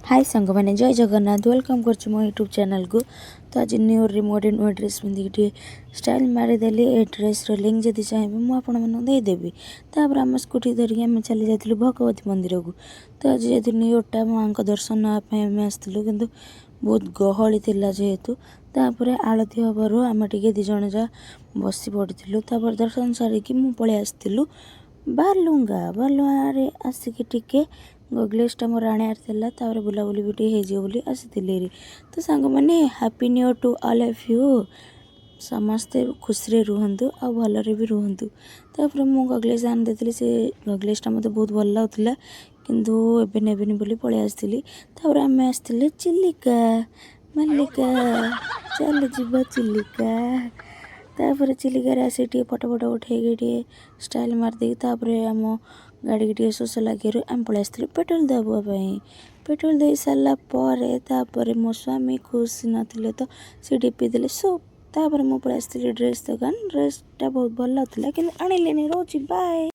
हाय सांग मैंने जय जगन्नाथ वेलकम कर मो यूट्यूब चैनल को। तो आज न्यू मोटे नुआ ड्रेस पिंधिकी स्टाइल मारिदेली। ए ड्रेस लिंक जदि चाहिए मुझे देदेवी। तापर आम स्कूटी धरिकी आम चली जाइलु भगवती मंदिर को। तो आज जेहतु न्यूटा माँ दर्शन नापी आसलु कि बहुत गहली थिला जेहेतु तापर आलती हबारू आम टे दिज जा बसी पड़ू। तापर दर्शन सारिकी मु पलि आसलु बालुंगा बालुआ आसिक टिके गगलेसटा मोर आणार थिला। तापर बुलाबुली भी टे बोली आसी। तो सांग मैंने happy new to all of you. समस्ते खुशी रुहतु आ भलरे भी रुहतु। तापर मु गगलेस आन देती से गगलेसटा मत बहुत भल लगुला किंतु एबे नेबिनी बोली पलि आसली। तापर आम आसले चिलिका मल्लिका चल जीवा चिलिका। तापर चिलिकार आसी फटो फटो उठे स्टाइल मारदे। तापर आम गाड़ी की शोष लगे आम पलि आसलु पेट्रोल देवाई। पेट्रोल दे सारा पर मो स्वामी खुश नथिले तो सी टिपी देले सो। तापर मु पलि आसली ड्रेस दुकान। ड्रेसटा बहुत भल था कि आनिलेनी। रोची बाय।